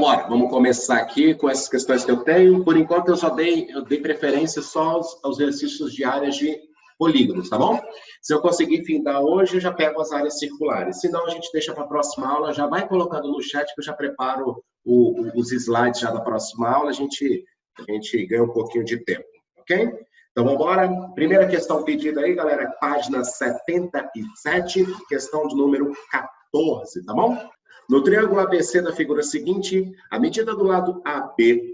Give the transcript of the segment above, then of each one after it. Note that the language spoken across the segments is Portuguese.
bora, vamos começar aqui com essas questões que eu tenho. Por enquanto, eu dei preferência só aos exercícios de áreas de polígonos, tá bom? Se eu conseguir findar hoje, eu já pego as áreas circulares. Se não, a gente deixa para a próxima aula, já vai colocando no chat que eu já preparo os slides já da próxima aula, a gente ganha um pouquinho de tempo, ok? Então, vamos embora. Primeira questão pedida aí, galera, página 77, questão de número 14, tá bom? No triângulo ABC da figura seguinte, a medida do lado AB,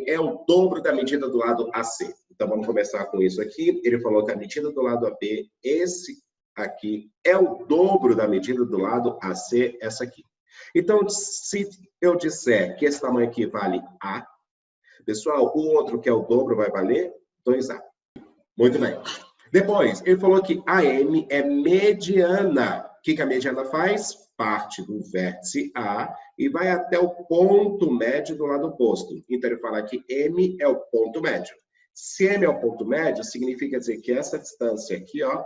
é o dobro da medida do lado AC. Então, vamos começar com isso aqui. Ele falou que a medida do lado AB, esse aqui, é o dobro da medida do lado AC, essa aqui. Então, se eu disser que esse tamanho aqui vale A, pessoal, o outro que é o dobro vai valer 2A. Muito bem. Depois, ele falou que AM é mediana. O que a mediana faz? Parte do vértice A e vai até o ponto médio do lado oposto. Então, ele fala que M é o ponto médio. Se M é o ponto médio, significa dizer que essa distância aqui, ó,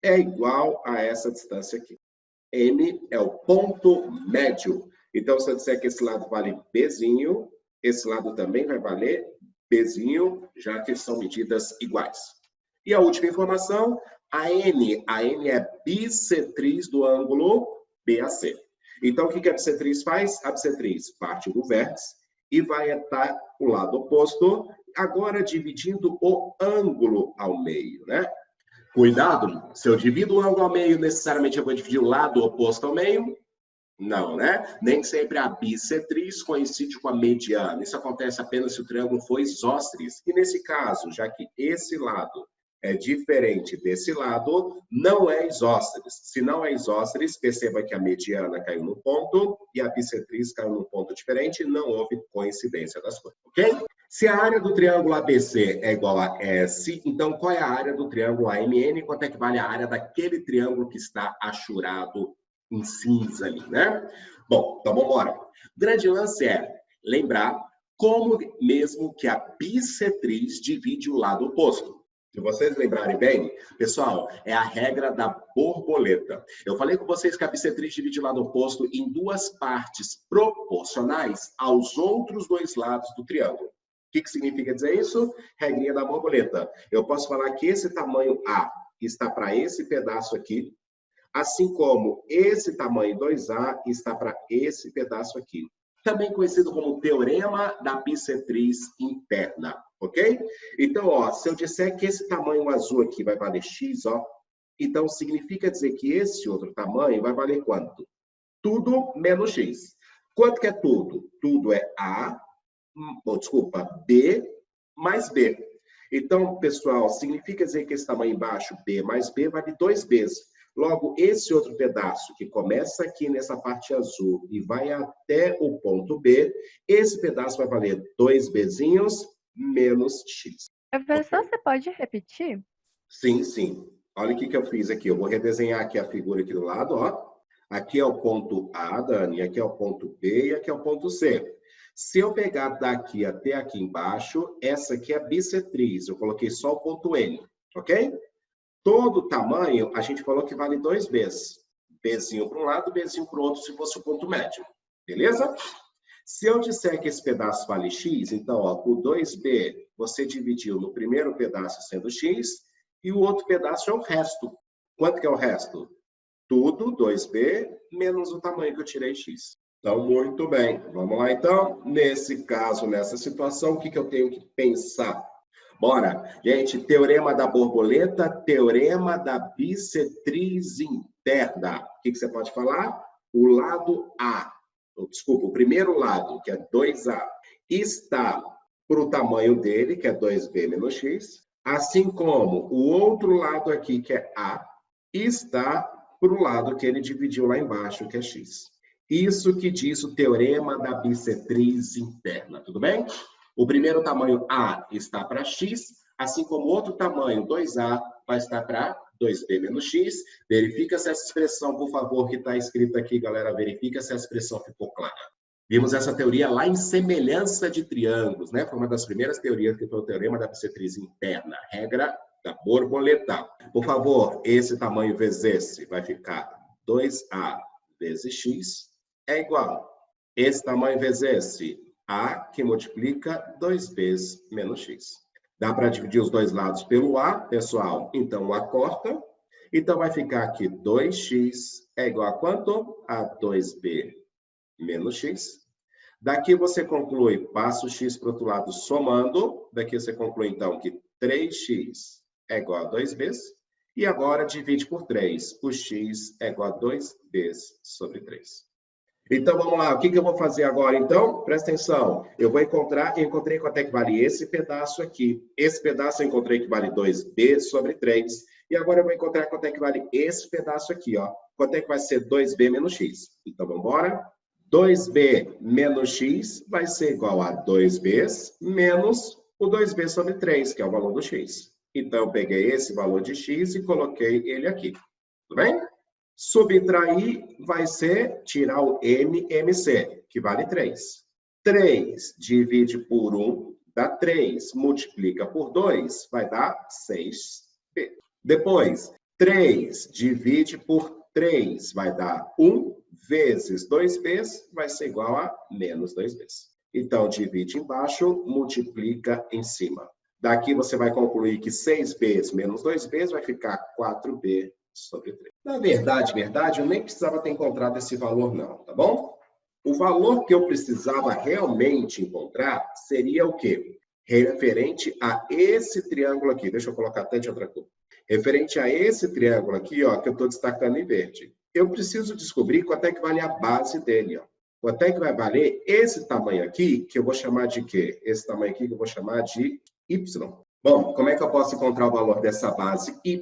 é igual a essa distância aqui. M é o ponto médio. Então, se eu disser que esse lado vale Bzinho, esse lado também vai valer Bzinho, já que são medidas iguais. E a última informação, a N é bissetriz do ângulo BAC. Então, o que a bissetriz faz? A bissetriz parte do vértice e vai até o lado oposto, agora dividindo o ângulo ao meio, né? Cuidado, se eu divido o ângulo ao meio, necessariamente eu vou dividir o lado oposto ao meio? Não, né? Nem sempre a bissetriz coincide com a mediana. Isso acontece apenas se o triângulo for isósceles. E nesse caso, já que esse lado é diferente desse lado, não é isósceles. Se não é isósceles, perceba que a mediana caiu no ponto e a bissetriz caiu num ponto diferente, não houve coincidência das coisas, ok? Se a área do triângulo ABC é igual a S, então qual é a área do triângulo AMN? Quanto é que vale a área daquele triângulo que está achurado em cinza ali, né? Bom, então vamos embora. O grande lance é lembrar como mesmo que a bissetriz divide o lado oposto. Se vocês lembrarem bem, pessoal, é a regra da borboleta. Eu falei com vocês que a bissetriz divide o lado oposto em duas partes proporcionais aos outros dois lados do triângulo. O que significa dizer isso? Regrinha da borboleta. Eu posso falar que esse tamanho A está para esse pedaço aqui, assim como esse tamanho 2A está para esse pedaço aqui. Também conhecido como teorema da bissetriz interna, ok? Então, ó, se eu disser que esse tamanho azul aqui vai valer X, ó, então significa dizer que esse outro tamanho vai valer quanto? Tudo menos X. Quanto que é tudo? Tudo é B mais B. Então, pessoal, significa dizer que esse tamanho embaixo, B mais B, vale 2Bs. Logo, esse outro pedaço que começa aqui nessa parte azul e vai até o ponto B, esse pedaço vai valer 2Bzinhos menos X. Professor, você pode repetir? Sim, sim. Olha o que eu fiz aqui. Eu vou redesenhar aqui a figura aqui do lado, ó. Aqui é o ponto A, Dani, aqui é o ponto B e aqui é o ponto C. Se eu pegar daqui até aqui embaixo, essa aqui é a bissetriz. Eu coloquei só o ponto N, ok? Todo tamanho, a gente falou que vale 2Bs. Bzinho para um lado, Bzinho para o outro, se fosse o ponto médio. Beleza? Se eu disser que esse pedaço vale X, então, ó, o 2B, você dividiu no primeiro pedaço sendo X, e o outro pedaço é o resto. Quanto que é o resto? Tudo, 2B, menos o tamanho que eu tirei X. Então, muito bem. Vamos lá, então. Nesse caso, nessa situação, o que eu tenho que pensar? Bora, gente, teorema da borboleta, teorema da bissetriz interna. O que você pode falar? O lado A, desculpa, o primeiro lado, que é 2A, está para o tamanho dele, que é 2B menos X, assim como o outro lado aqui, que é A, está para o lado que ele dividiu lá embaixo, que é X. Isso que diz o teorema da bissetriz interna, tudo bem? O primeiro tamanho A está para X, assim como o outro tamanho, 2A, vai estar para 2B menos X. Verifica se essa expressão, por favor, que está escrita aqui, galera, verifica se a expressão ficou clara. Vimos essa teoria lá em semelhança de triângulos, né? Foi uma das primeiras teorias que foi o teorema da bissetriz interna, regra da borboleta. Por favor, esse tamanho vezes esse vai ficar 2A vezes X é igual Esse tamanho vezes esse. A que multiplica 2b menos x. Dá para dividir os dois lados pelo A, pessoal? Então, o A corta. Então, vai ficar aqui 2x é igual a quanto? A 2b menos x. Daqui você conclui, passa o x para o outro lado somando. Daqui você conclui, então, que 3x é igual a 2b. E agora divide por 3. O x é igual a 2b sobre 3. Então, vamos lá. O que eu vou fazer agora, então? Presta atenção. Eu encontrei quanto é que vale esse pedaço aqui. Esse pedaço eu encontrei que vale 2b sobre 3. E agora eu vou encontrar quanto é que vale esse pedaço aqui, ó. Quanto é que vai ser 2b menos x? Então, vamos embora. 2b menos x vai ser igual a 2b menos o 2b sobre 3, que é o valor do x. Então, eu peguei esse valor de x e coloquei ele aqui. Tudo bem? Subtrair vai ser tirar o MMC, que vale 3. 3 divide por 1 dá 3. Multiplica por 2 vai dar 6b. Depois, 3 divide por 3 vai dar 1 vezes 2b vai ser igual a menos 2b. Então, divide embaixo, multiplica em cima. Daqui você vai concluir que 6b menos 2b vai ficar 4b sobre 3. Na verdade, eu nem precisava ter encontrado esse valor não, tá bom? O valor que eu precisava realmente encontrar seria o quê? Referente a esse triângulo aqui. Deixa eu colocar até de outra cor. Referente a esse triângulo aqui, ó, que eu estou destacando em verde. Eu preciso descobrir quanto é que vale a base dele, ó. Quanto é que vai valer esse tamanho aqui, que eu vou chamar de quê? Esse tamanho aqui que eu vou chamar de y. Bom, como é que eu posso encontrar o valor dessa base y?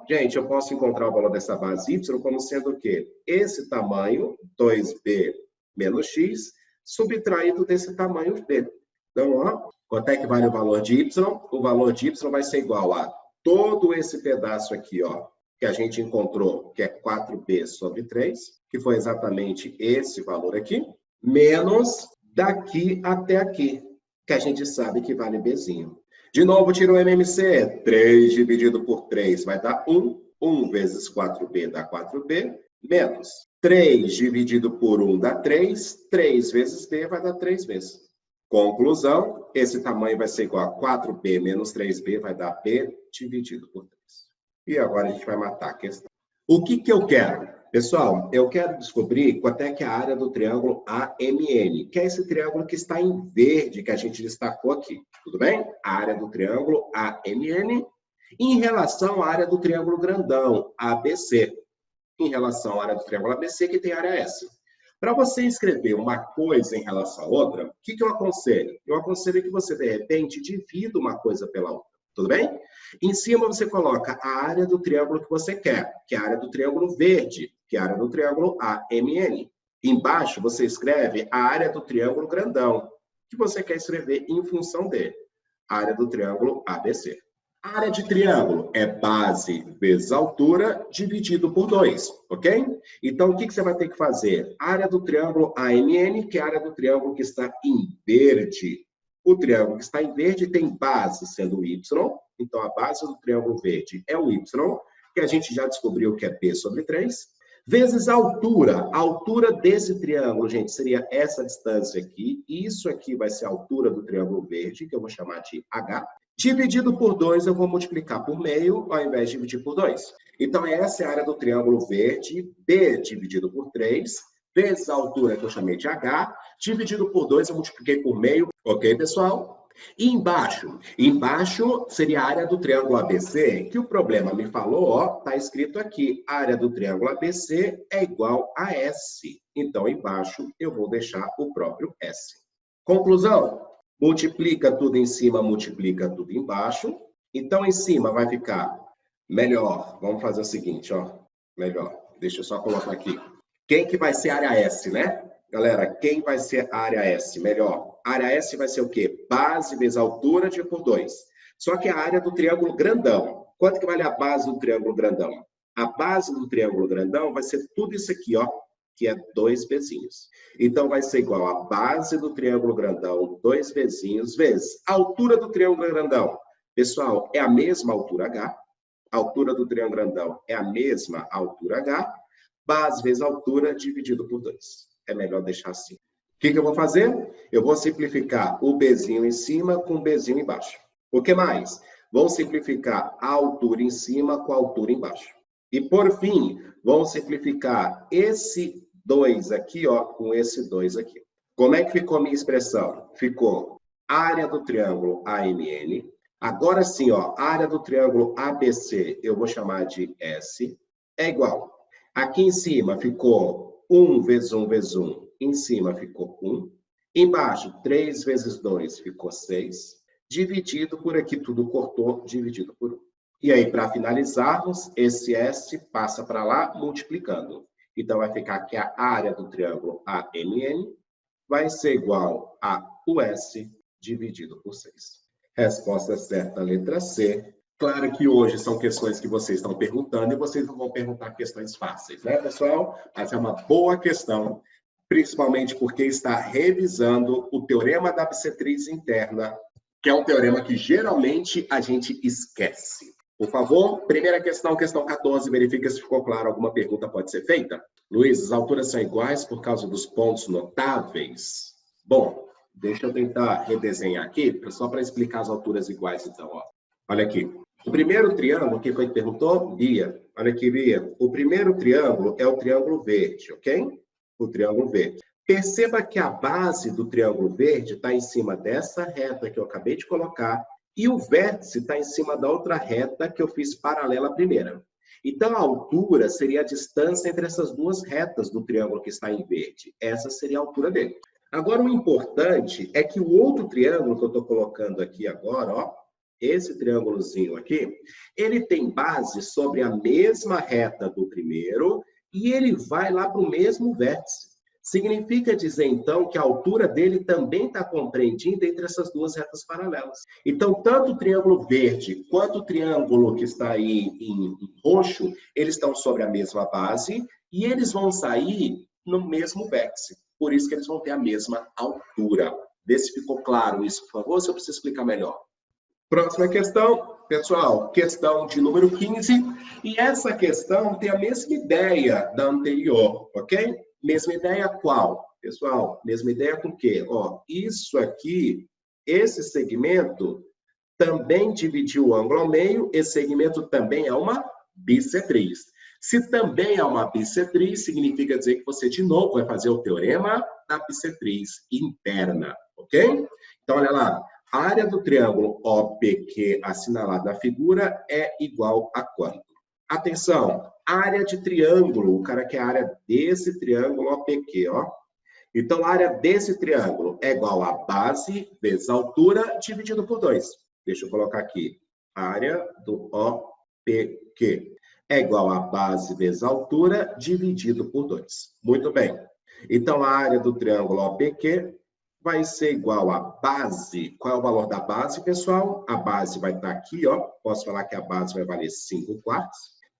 Gente, eu posso encontrar o valor dessa base y como sendo o quê? Esse tamanho, 2b menos x, subtraído desse tamanho b. Então, ó, quanto é que vale o valor de y? O valor de y vai ser igual a todo esse pedaço aqui, ó, que a gente encontrou, que é 4b sobre 3, que foi exatamente esse valor aqui, menos daqui até aqui, que a gente sabe que vale bzinho. De novo, tira o MMC. 3 dividido por 3 vai dar 1. 1 vezes 4b dá 4b, menos 3 dividido por 1 dá 3. 3 vezes b vai dar 3 vezes. Conclusão, esse tamanho vai ser igual a 4b menos 3b vai dar b dividido por 3. E agora a gente vai matar a questão. O que eu quero? Pessoal, eu quero descobrir quanto é que é a área do triângulo AMN, que é esse triângulo que está em verde, que a gente destacou aqui. Tudo bem? A área do triângulo AMN em relação à área do triângulo grandão, ABC. Em relação à área do triângulo ABC, que tem área S. Para você escrever uma coisa em relação à outra, o que eu aconselho? Eu aconselho que você, de repente, divida uma coisa pela outra. Tudo bem? Em cima você coloca a área do triângulo que você quer, que é a área do triângulo verde, que é a área do triângulo AMN. Embaixo você escreve a área do triângulo grandão, que você quer escrever em função dele, a área do triângulo ABC. A área de triângulo é base vezes altura dividido por 2, ok? Então, o que você vai ter que fazer? A área do triângulo AMN, que é a área do triângulo que está em verde. O triângulo que está em verde tem base sendo o y, então a base do triângulo verde é o y, que a gente já descobriu que é b sobre 3, vezes a altura. A altura desse triângulo, gente, seria essa distância aqui, e isso aqui vai ser a altura do triângulo verde, que eu vou chamar de h, dividido por 2, eu vou multiplicar por meio, ao invés de dividir por 2. Então, essa é a área do triângulo verde, b dividido por 3, vezes a altura que eu chamei de h, dividido por 2, eu multipliquei por meio. Ok, pessoal? E embaixo seria a área do triângulo ABC, que o problema me falou, ó, tá escrito aqui, a área do triângulo ABC é igual a S. Então, embaixo eu vou deixar o próprio S. Conclusão? Multiplica tudo em cima, multiplica tudo embaixo. Então, em cima vai ficar melhor. Vamos fazer o seguinte, ó, melhor. Deixa eu só colocar aqui. Quem que vai ser a área S, né? Galera, quem vai ser a área S? Melhor. A área S vai ser o quê? Base vezes altura dividido por 2. Só que a área do triângulo grandão. Quanto que vale a base do triângulo grandão? A base do triângulo grandão vai ser tudo isso aqui, ó, que é 2 vezinhos. Então, vai ser igual a base do triângulo grandão, 2 vezinhos, vezes a altura do triângulo grandão. Pessoal, é a mesma altura H. A altura do triângulo grandão é a mesma altura H. Base vezes altura dividido por 2. É melhor deixar assim. que eu vou fazer? Eu vou simplificar o Bzinho em cima com o Bzinho embaixo. O que mais? Vou simplificar a altura em cima com a altura embaixo. E, por fim, vamos simplificar esse 2 aqui, ó, com esse 2 aqui. Como é que ficou a minha expressão? Ficou área do triângulo AMN. Agora sim, ó, área do triângulo ABC, eu vou chamar de S, é igual. Aqui em cima ficou 1 vezes 1 vezes 1. Em cima ficou 1. Embaixo, 3 vezes 2 ficou 6. Dividido por aqui, tudo cortou, dividido por 1. E aí, para finalizarmos, esse S passa para lá, multiplicando. Então, vai ficar que a área do triângulo AMN vai ser igual a US dividido por 6. Resposta certa, letra C. Claro que hoje são questões que vocês estão perguntando e vocês não vão perguntar questões fáceis, né, pessoal? Mas é uma boa questão, principalmente porque está revisando o teorema da bissetriz interna, que é um teorema que geralmente a gente esquece. Por favor, primeira questão, questão 14, verifica se ficou claro, alguma pergunta pode ser feita? Luiz, as alturas são iguais por causa dos pontos notáveis? Bom, deixa eu tentar redesenhar aqui, só para explicar as alturas iguais, então, ó. Olha aqui. O primeiro triângulo, que foi que perguntou? Bia. Olha aqui, Bia. O primeiro triângulo é o triângulo verde, ok? O triângulo verde. Perceba que a base do triângulo verde está em cima dessa reta que eu acabei de colocar e o vértice está em cima da outra reta que eu fiz paralela à primeira. Então, a altura seria a distância entre essas duas retas do triângulo que está em verde. Essa seria a altura dele. Agora, o importante é que o outro triângulo que eu estou colocando aqui agora, ó, esse triângulozinho aqui, ele tem base sobre a mesma reta do primeiro e ele vai lá para o mesmo vértice. Significa dizer, então, que a altura dele também está compreendida entre essas duas retas paralelas. Então, tanto o triângulo verde quanto o triângulo que está aí em roxo, eles estão sobre a mesma base e eles vão sair no mesmo vértice. Por isso que eles vão ter a mesma altura. Vê se ficou claro isso, por favor, se eu preciso explicar melhor. Próxima questão, pessoal, questão de número 15. E essa questão tem a mesma ideia da anterior, ok? Mesma ideia qual? Pessoal, mesma ideia com o quê? Ó, isso aqui, esse segmento também dividiu o ângulo ao meio, esse segmento também é uma bissetriz. Se também é uma bissetriz, significa dizer que você, de novo, vai fazer o teorema da bissetriz interna, ok? Então, olha lá. A área do triângulo OPQ assinalado na figura é igual a quanto? Atenção, área de triângulo, o cara quer a área desse triângulo OPQ, ó. Então, a área desse triângulo é igual a base vezes altura dividido por 2. Deixa eu colocar aqui. Área do OPQ é igual a base vezes altura dividido por 2. Muito bem. Então, a área do triângulo OPQ vai ser igual a base. Qual é o valor da base, pessoal? A base vai estar aqui, ó. Posso falar que a base vai valer 5/4.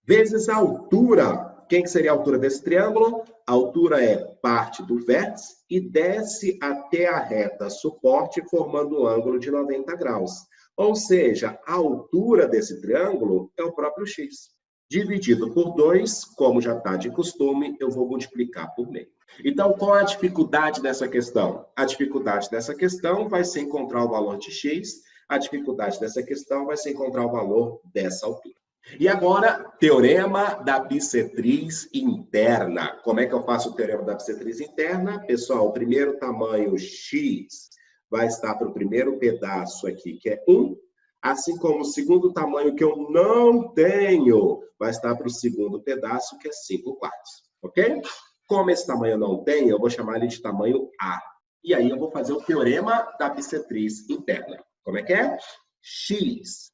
Vezes a altura. Quem que seria a altura desse triângulo? A altura é parte do vértice e desce até a reta suporte, formando um ângulo de 90 graus. Ou seja, a altura desse triângulo é o próprio x. Dividido por 2, como já está de costume, eu vou multiplicar por meio. Então, qual é a dificuldade dessa questão? A dificuldade dessa questão vai ser encontrar o valor de x, a dificuldade dessa questão vai ser encontrar o valor dessa altura. E agora, teorema da bissetriz interna. Como é que eu faço o teorema da bissetriz interna? Pessoal, o primeiro tamanho x vai estar para o primeiro pedaço aqui, que é 1. Assim como o segundo tamanho que eu não tenho, vai estar para o segundo pedaço, que é 5/4. Ok? Como esse tamanho eu não tenho, eu vou chamar ele de tamanho A. E aí eu vou fazer o teorema da bissetriz interna. Como é que é? X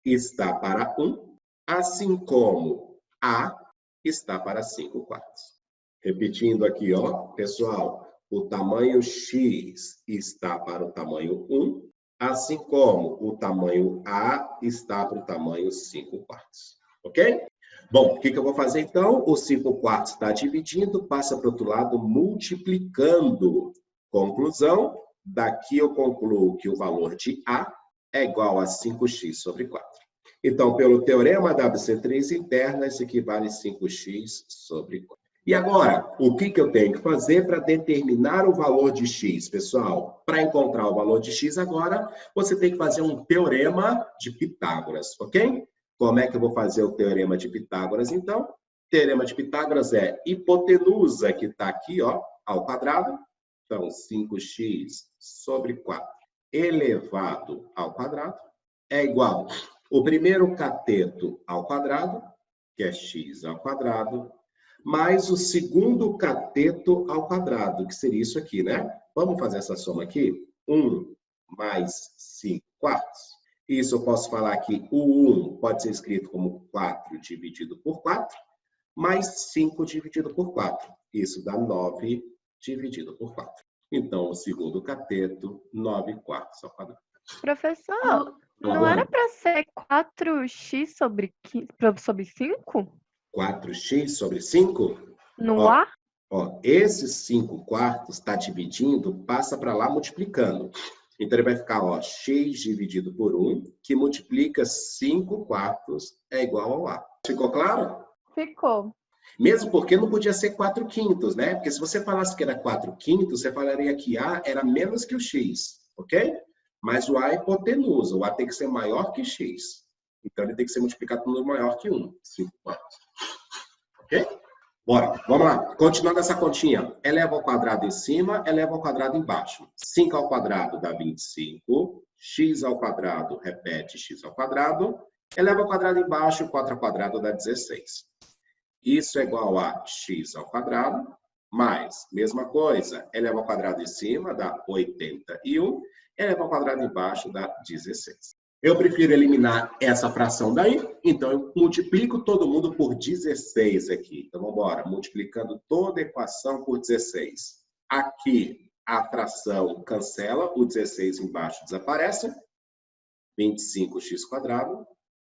está para 1, assim como A está para 5/4. Repetindo aqui, ó, pessoal, o tamanho X está para o tamanho 1, assim como o tamanho A está para o tamanho 5/4. Ok? Bom, o que eu vou fazer então? O 5/4 está dividindo, passa para o outro lado multiplicando. Conclusão, daqui eu concluo que o valor de A é igual a 5x sobre 4. Então, pelo teorema da bissetriz interna, isso equivale a 5x sobre 4. E agora, o que eu tenho que fazer para determinar o valor de x, pessoal? Para encontrar o valor de x agora, você tem que fazer um teorema de Pitágoras, ok? Como é que eu vou fazer o teorema de Pitágoras, então? O teorema de Pitágoras é hipotenusa, que está aqui, ó, ao quadrado. Então, 5x sobre 4 elevado ao quadrado é igual o primeiro cateto ao quadrado, que é x ao quadrado, mais o segundo cateto ao quadrado, que seria isso aqui, né? Vamos fazer essa soma aqui? 1 mais 5 quartos. Isso eu posso falar que o 1 pode ser escrito como 4 dividido por 4, mais 5 dividido por 4. Isso dá 9 dividido por 4. Então, o segundo cateto, 9 quartos ao quadrado. Professor, não era para ser 4x sobre 5? 4x sobre 5? No A? Ó, esses 5 quartos está dividindo, passa para lá multiplicando. Então, ele vai ficar, ó, x dividido por 1, que multiplica 5 quartos, é igual ao A. Ficou claro? Ficou. Mesmo porque não podia ser 4 quintos, né? Porque se você falasse que era 4 quintos, você falaria que A era menos que o x, ok? Mas o A é hipotenusa, o A tem que ser maior que x. Então, ele tem que ser multiplicado por um número maior que 1, 5 quartos. Ok? Bora, vamos lá. Continuando essa continha. Eleva ao quadrado em cima, eleva ao quadrado embaixo. 5 ao quadrado dá 25. X ao quadrado, repete x ao quadrado. Eleva ao quadrado embaixo, 4 ao quadrado dá 16. Isso é igual a x ao quadrado, mais, mesma coisa, eleva ao quadrado em cima, dá 81. Eleva ao quadrado embaixo, dá 16. Eu prefiro eliminar essa fração daí, então eu multiplico todo mundo por 16 aqui. Então, vamos embora, multiplicando toda a equação por 16. Aqui, a fração cancela, o 16 embaixo desaparece. 25x²,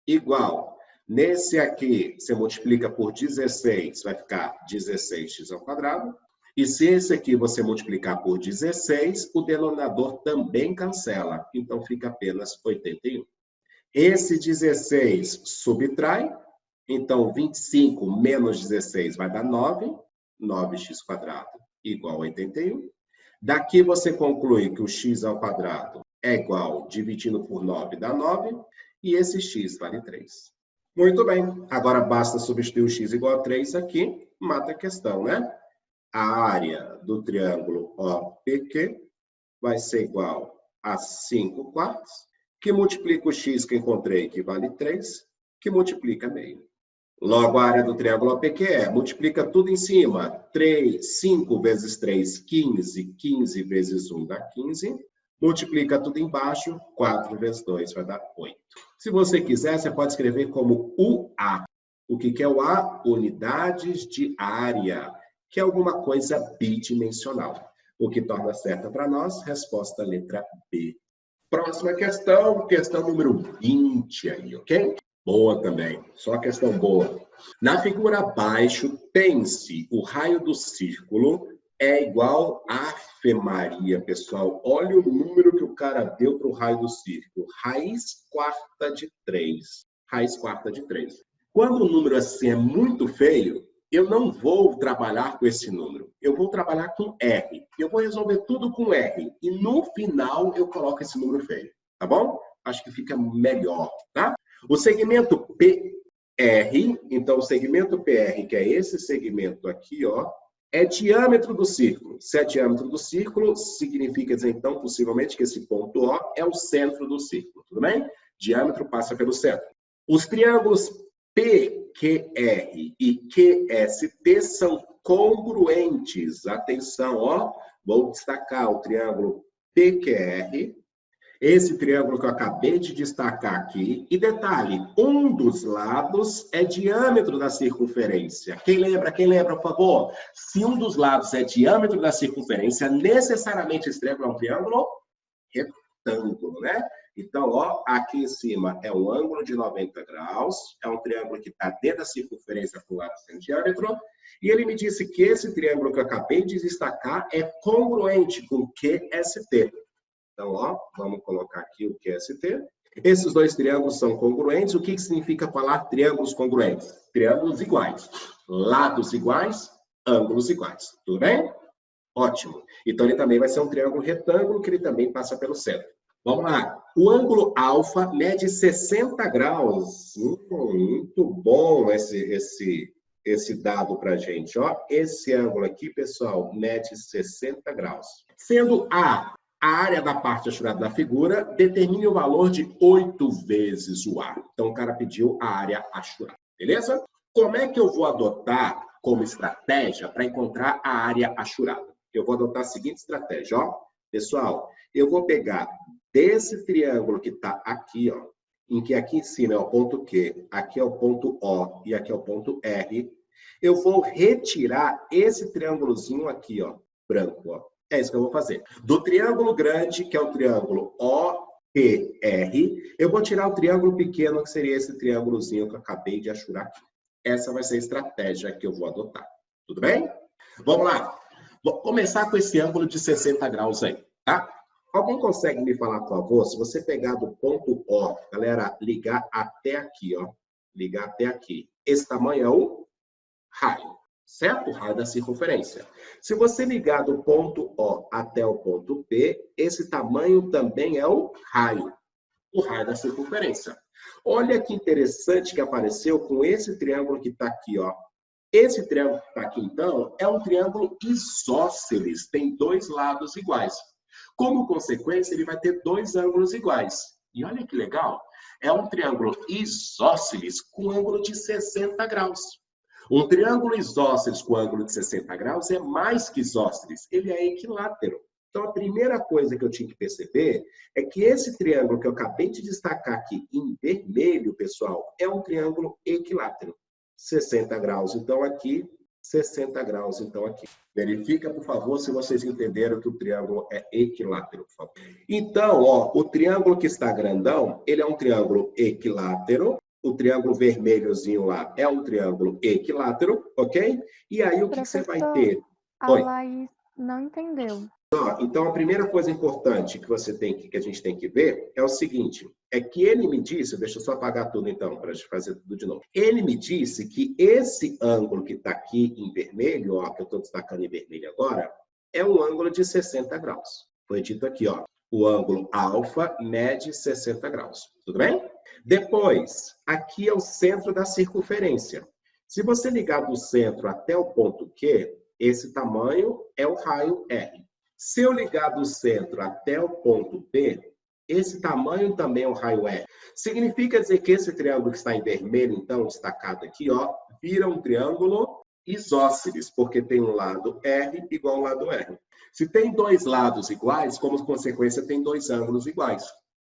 igual. Nesse aqui, você multiplica por 16, vai ficar 16x². E se esse aqui você multiplicar por 16, o denominador também cancela. Então, fica apenas 81. Esse 16 subtrai. Então, 25 menos 16 vai dar 9. 9x² igual a 81. Daqui você conclui que o x² é igual, dividindo por 9 dá 9. E esse x vale 3. Muito bem. Agora basta substituir o x igual a 3 aqui. Mata a questão, né? A área do triângulo OPQ vai ser igual a 5 quartos, que multiplica o x que eu encontrei, que vale 3, que multiplica meio. Logo, a área do triângulo OPQ multiplica tudo em cima. 5 vezes 3, 15. 15 vezes 1 dá 15. Multiplica tudo embaixo. 4 vezes 2 vai dar 8. Se você quiser, você pode escrever como UA. O que é o A? Unidades de área, que é alguma coisa bidimensional. O que torna certa para nós, resposta letra B. Próxima questão, questão número 20 aí, ok? Boa também, só questão boa. Na figura abaixo, pense, o raio do círculo é igual a Ave Maria, pessoal. Olha o número que o cara deu para o raio do círculo. Raiz quarta de 3. Raiz quarta de 3. Quando o número assim é muito feio, eu não vou trabalhar com esse número. Eu vou trabalhar com R. Eu vou resolver tudo com R. E no final eu coloco esse número feio. Tá bom? Acho que fica melhor, tá? O segmento PR, então o segmento PR, que é esse segmento aqui, ó, é diâmetro do círculo. Se é diâmetro do círculo, significa dizer, então, possivelmente, que esse ponto O é o centro do círculo. Tudo bem? Diâmetro passa pelo centro. Os triângulos PQR e QST são congruentes. Atenção, ó. Vou destacar o triângulo PQR. Esse triângulo que eu acabei de destacar aqui. E detalhe, um dos lados é diâmetro da circunferência. Quem lembra, por favor? Se um dos lados é diâmetro da circunferência, necessariamente esse triângulo é um triângulo retângulo, né? Então, ó, aqui em cima é um ângulo de 90 graus. É um triângulo que está dentro da circunferência com lado sem diâmetro. E ele me disse que esse triângulo que eu acabei de destacar é congruente com QST. Então, ó, vamos colocar aqui o QST. Esses dois triângulos são congruentes. O que significa falar triângulos congruentes? Triângulos iguais. Lados iguais, ângulos iguais. Tudo bem? Ótimo. Então, ele também vai ser um triângulo retângulo, que ele também passa pelo centro. Vamos lá. O ângulo alfa mede 60 graus. Muito bom esse dado para a gente. Ó. Esse ângulo aqui, pessoal, mede 60 graus. Sendo A área da parte achurada da figura, determine o valor de 8 vezes o A. Então, o cara pediu a área achurada. Beleza? Como é que eu vou adotar como estratégia para encontrar a área achurada? Eu vou adotar a seguinte estratégia, ó. Pessoal, eu vou pegar desse triângulo que está aqui, ó, em que aqui em cima é o ponto Q, aqui é o ponto O e aqui é o ponto R, eu vou retirar esse triângulozinho aqui, ó, branco, ó. É isso que eu vou fazer. Do triângulo grande, que é o triângulo OPR, eu vou tirar o triângulo pequeno, que seria esse triângulozinho que eu acabei de achurar aqui. Essa vai ser a estratégia que eu vou adotar. Tudo bem? Vamos lá. Vou começar com esse ângulo de 60 graus aí, tá? Alguém consegue me falar, por favor, se você pegar do ponto O, galera, ligar até aqui, ó. Ligar até aqui. Esse tamanho é o raio, certo? O raio da circunferência. Se você ligar do ponto O até o ponto P, esse tamanho também é o raio da circunferência. Olha que interessante que apareceu com esse triângulo que está aqui, ó. Esse triângulo que está aqui, então, é um triângulo isósceles, tem dois lados iguais. Como consequência, ele vai ter dois ângulos iguais. E olha que legal, é um triângulo isósceles com ângulo de 60 graus. Um triângulo isósceles com ângulo de 60 graus é mais que isósceles, ele é equilátero. Então, a primeira coisa que eu tinha que perceber é que esse triângulo que eu acabei de destacar aqui em vermelho, pessoal, é um triângulo equilátero. 60 graus, então, aqui. 60 graus, então, aqui. Verifica, por favor, se vocês entenderam que o triângulo é equilátero, por favor. Então, ó, o triângulo que está grandão, ele é um triângulo equilátero. O triângulo vermelhozinho lá é um triângulo equilátero, ok? E aí, o que você vai ter? A Laís não entendeu. Então, a primeira coisa importante que a gente tem que ver é o seguinte, é que ele me disse, deixa eu só apagar tudo então, para a gente fazer tudo de novo. Ele me disse que esse ângulo que está aqui em vermelho, ó, que eu estou destacando em vermelho agora, é um ângulo de 60 graus. Foi dito aqui, ó, o ângulo alfa mede 60 graus. Tudo bem? Depois, aqui é o centro da circunferência. Se você ligar do centro até o ponto Q, esse tamanho é o raio R. Se eu ligar do centro até o ponto P, esse tamanho também é o raio R. Significa dizer que esse triângulo que está em vermelho, então, destacado aqui, ó, vira um triângulo isósceles, porque tem um lado R igual ao lado R. Se tem dois lados iguais, como consequência, tem dois ângulos iguais.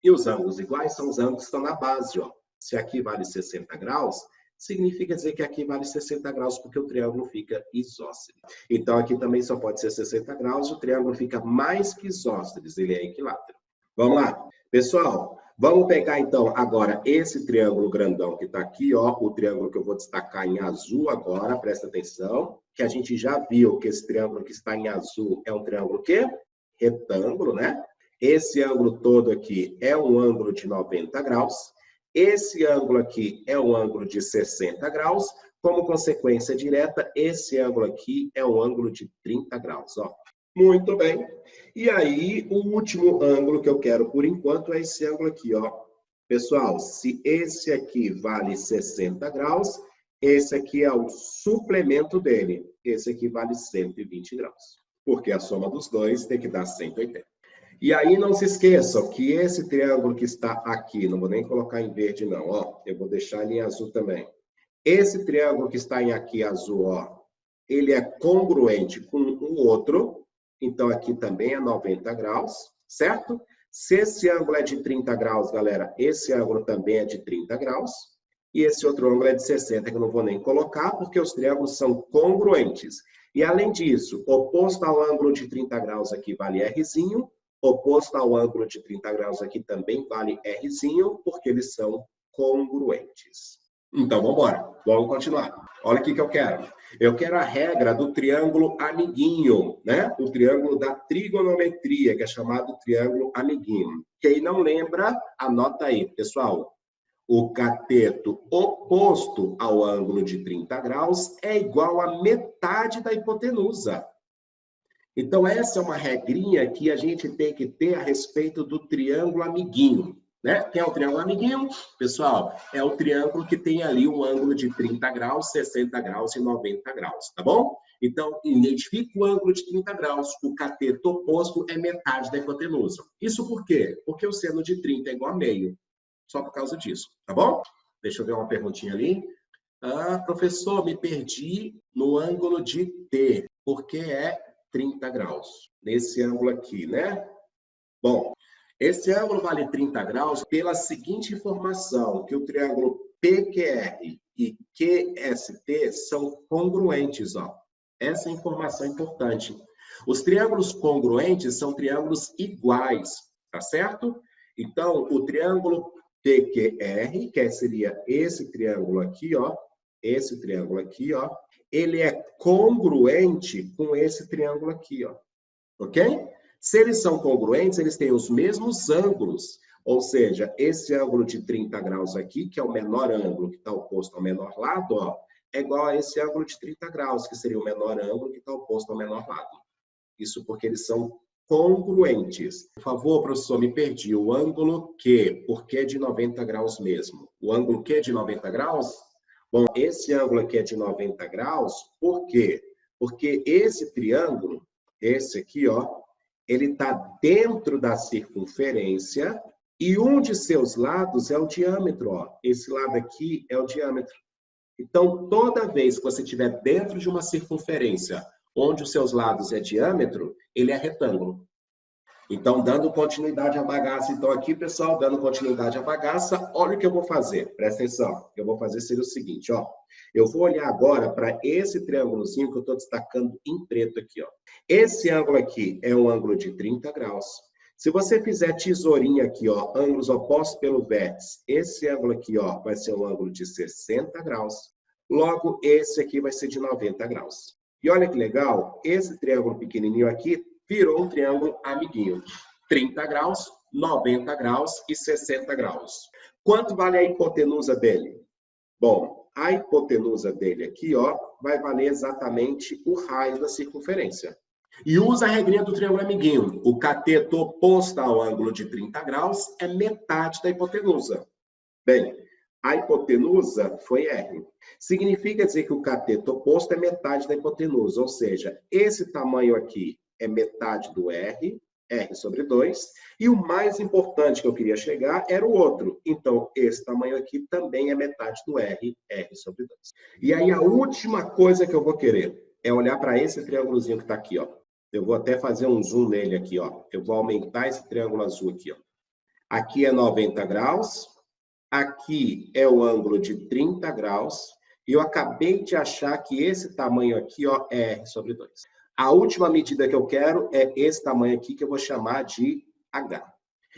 E os ângulos iguais são os ângulos que estão na base, ó. Se aqui vale 60 graus, significa dizer que aqui vale 60 graus, porque o triângulo fica isósceles. Então, aqui também só pode ser 60 graus, o triângulo fica mais que isósceles, ele é equilátero. Vamos lá. Pessoal, vamos pegar, então, agora esse triângulo grandão que está aqui, ó, o triângulo que eu vou destacar em azul agora, presta atenção, que a gente já viu que esse triângulo que está em azul é um triângulo o quê? Retângulo, né? Esse ângulo todo aqui é um ângulo de 90 graus. Esse ângulo aqui é um ângulo de 60 graus. Como consequência direta, esse ângulo aqui é um ângulo de 30 graus. Ó. Muito bem. E aí, o último ângulo que eu quero, por enquanto, é esse ângulo aqui. Ó. Pessoal, se esse aqui vale 60 graus, esse aqui é o suplemento dele. Esse aqui vale 120 graus. Porque a soma dos dois tem que dar 180. E aí, não se esqueçam que esse triângulo que está aqui, não vou nem colocar em verde, não, ó. Eu vou deixar ele em azul também. Esse triângulo que está em aqui azul, ó, ele é congruente com o outro. Então, aqui também é 90 graus, certo? Se esse ângulo é de 30 graus, galera, esse ângulo também é de 30 graus. E esse outro ângulo é de 60, que eu não vou nem colocar, porque os triângulos são congruentes. E, além disso, oposto ao ângulo de 30 graus aqui vale Rzinho. Oposto ao ângulo de 30 graus aqui também vale Rzinho, porque eles são congruentes. Então, vamos embora. Vamos continuar. Olha o que eu quero. Eu quero a regra do triângulo amiguinho, né? O triângulo da trigonometria, que é chamado triângulo amiguinho. Quem não lembra, anota aí, pessoal. o cateto oposto ao ângulo de 30 graus é igual a metade da hipotenusa. Então, essa é uma regrinha que a gente tem que ter a respeito do triângulo amiguinho, né? Quem é o triângulo amiguinho? Pessoal, é o triângulo que tem ali um ângulo de 30 graus, 60 graus e 90 graus, tá bom? Então, identifique o ângulo de 30 graus, o cateto oposto é metade da hipotenusa. Isso por quê? Porque o seno de 30 é igual a meio, só por causa disso, tá bom? Deixa eu ver uma perguntinha ali. Ah, professor, me perdi no ângulo de T, porque é 30 graus, nesse ângulo aqui, né? Bom, esse ângulo vale 30 graus pela seguinte informação, que o triângulo PQR e QST são congruentes, ó. Essa é a informação importante. Os triângulos congruentes são triângulos iguais, tá certo? Então, o triângulo PQR, que seria esse triângulo aqui, ó, ele é congruente com esse triângulo aqui, ó. Ok? Se eles são congruentes, eles têm os mesmos ângulos. Ou seja, esse ângulo de 30 graus aqui, que é o menor ângulo que está oposto ao menor lado, ó, é igual a esse ângulo de 30 graus, que seria o menor ângulo que está oposto ao menor lado. Isso porque eles são congruentes. Por favor, professor, me perdi. O ângulo Q, por que é de 90 graus mesmo? O ângulo Q é de 90 graus? Bom, esse ângulo aqui é de 90 graus, por quê? Porque esse triângulo, esse aqui, ó, ele está dentro da circunferência e um de seus lados é o diâmetro, ó. Esse lado aqui é o diâmetro. Então, toda vez que você estiver dentro de uma circunferência onde os seus lados é diâmetro, ele é retângulo. Então, dando continuidade à bagaça, então aqui, pessoal, dando continuidade à bagaça, olha o que eu vou fazer. Presta atenção. O que eu vou fazer seria o seguinte, ó. Eu vou olhar agora para esse triângulozinho que eu estou destacando em preto aqui, ó. Esse ângulo aqui é um ângulo de 30 graus. Se você fizer tesourinha aqui, ó, ângulos opostos pelo vértice, esse ângulo aqui, ó, vai ser um ângulo de 60 graus. Logo, esse aqui vai ser de 90 graus. E olha que legal, esse triângulo pequenininho aqui virou um triângulo amiguinho. 30 graus, 90 graus e 60 graus. Quanto vale a hipotenusa dele? Bom, a hipotenusa dele aqui, ó, vai valer exatamente o raio da circunferência. E usa a regrinha do triângulo amiguinho. O cateto oposto ao ângulo de 30 graus é metade da hipotenusa. Bem, a hipotenusa foi R. Significa dizer que o cateto oposto é metade da hipotenusa, ou seja, esse tamanho aqui é metade do R, R sobre 2, e o mais importante que eu queria chegar era o outro. Então, esse tamanho aqui também é metade do R, R sobre 2. E aí, a última coisa que eu vou querer é olhar para esse triângulozinho que está aqui, ó. Eu vou até fazer um zoom nele aqui, ó. Eu vou aumentar esse triângulo azul aqui, ó. Aqui é 90 graus, aqui é o ângulo de 30 graus, e eu acabei de achar que esse tamanho aqui, ó, é R sobre 2. A última medida que eu quero é esse tamanho aqui, que eu vou chamar de H.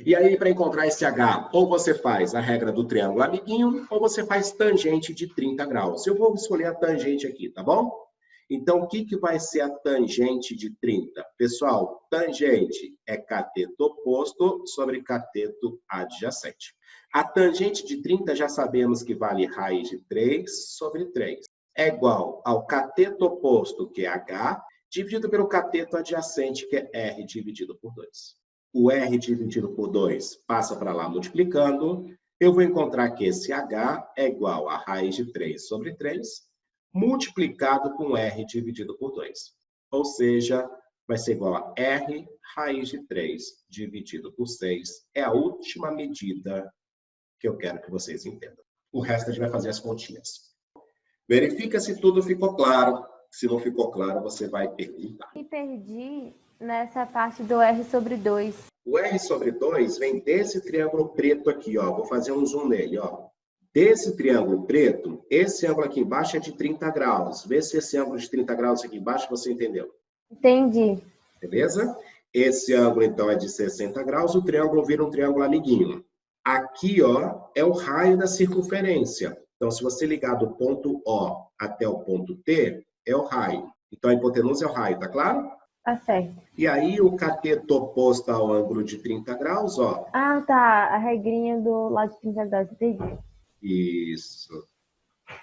E aí, para encontrar esse H, ou você faz a regra do triângulo amiguinho, ou você faz tangente de 30 graus. Eu vou escolher a tangente aqui, tá bom? Então, o que vai ser a tangente de 30? Pessoal, tangente é cateto oposto sobre cateto adjacente. A tangente de 30 já sabemos que vale raiz de 3 sobre 3. É igual ao cateto oposto, que é H, dividido pelo cateto adjacente, que é R dividido por 2. O R dividido por 2 passa para lá multiplicando. Eu vou encontrar que esse H é igual a raiz de 3 sobre 3, multiplicado com R dividido por 2. Ou seja, vai ser igual a R raiz de 3 dividido por 6. É a última medida que eu quero que vocês entendam. O resto a gente vai fazer as continhas. Verifica se tudo ficou claro. Se não ficou claro, você vai perguntar. Me perdi nessa parte do R sobre 2. O R sobre 2 vem desse triângulo preto aqui, ó. Vou fazer um zoom nele, ó. Desse triângulo preto, esse ângulo aqui embaixo é de 30 graus. Vê se esse ângulo de 30 graus aqui embaixo você entendeu. Entendi. Beleza? Esse ângulo, então, é de 60 graus. O triângulo vira um triângulo amiguinho. Aqui, ó, é o raio da circunferência. Então, se você ligar do ponto O até o ponto T, é o raio. Então, a hipotenusa é o raio, tá claro? Tá certo. E aí, o cateto oposto ao ângulo de 30 graus, ó. Ah, tá. A regrinha do lado de 30 graus, entendi. Isso.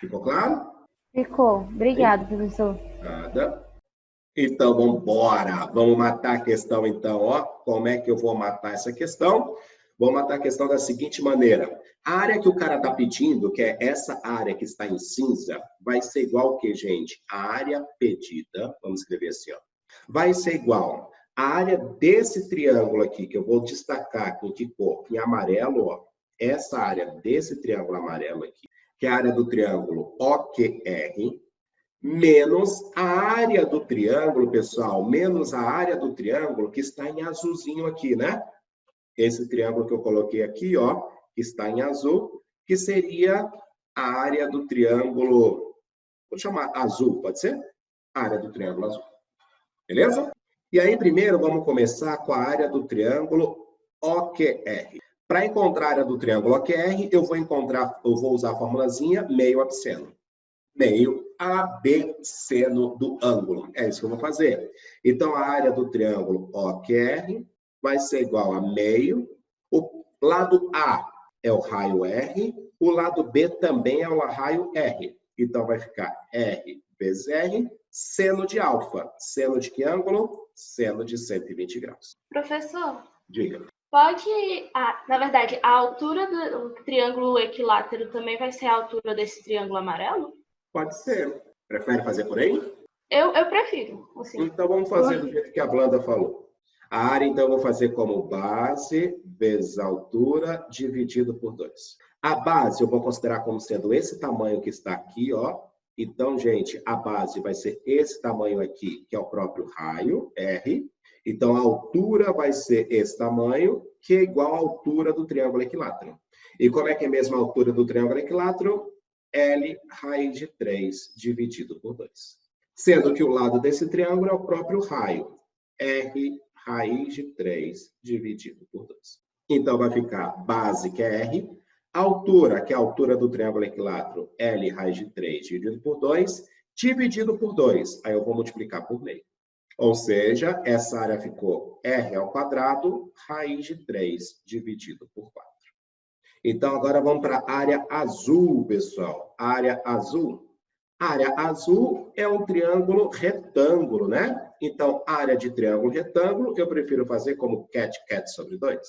Ficou claro? Ficou. Obrigada, professor. Nada. Então, vamos embora. Vamos matar a questão, então. Ó, como é que eu vou matar essa questão? Vou matar a questão da seguinte maneira. A área que o cara está pedindo, que é essa área que está em cinza, vai ser igual o que, gente? A área pedida, vamos escrever assim, ó, vai ser igual a área desse triângulo aqui, que eu vou destacar aqui de cor, em amarelo, ó, essa área desse triângulo amarelo aqui, que é a área do triângulo OQR, menos a área do triângulo, pessoal, menos a área do triângulo que está em azulzinho aqui, né? Esse triângulo que eu coloquei aqui, ó, que está em azul, que seria a área do triângulo, vou chamar azul, pode ser? A área do triângulo azul. Beleza? E aí, primeiro, vamos começar com a área do triângulo OQR. Para encontrar a área do triângulo OQR, eu vou usar a formulazinha meio absceno. Meio absceno do ângulo. É isso que eu vou fazer. Então, a área do triângulo OQR vai ser igual a meio. O lado A é o raio R, o lado B também é o raio R. Então, vai ficar R vezes R, seno de alfa. Seno de que ângulo? Seno de 120 graus. Professor, Diga. pode... na verdade, a altura do triângulo equilátero também vai ser a altura desse triângulo amarelo? Pode ser. Prefere fazer por aí? Eu prefiro, assim. Então, vamos fazer do jeito que a Blanda falou. A área, então, eu vou fazer como base vezes a altura dividido por 2. A base eu vou considerar como sendo esse tamanho que está aqui, ó. Então, gente, a base vai ser esse tamanho aqui, que é o próprio raio, R. Então, a altura vai ser esse tamanho, que é igual à altura do triângulo equilátero. E como é que é a mesma altura do triângulo equilátero? L raiz de 3 dividido por 2. Sendo que o lado desse triângulo é o próprio raio. R raiz de 3 dividido por 2. Então, vai ficar base, que é R, altura, que é a altura do triângulo equilátero, L raiz de 3 dividido por 2, dividido por 2. Aí eu vou multiplicar por meio. Ou seja, essa área ficou R ao quadrado, raiz de 3 dividido por 4. Então, agora vamos para a área azul, pessoal. Área azul. A área azul é um triângulo retângulo, né? Então, área de triângulo retângulo, eu prefiro fazer como cat sobre 2.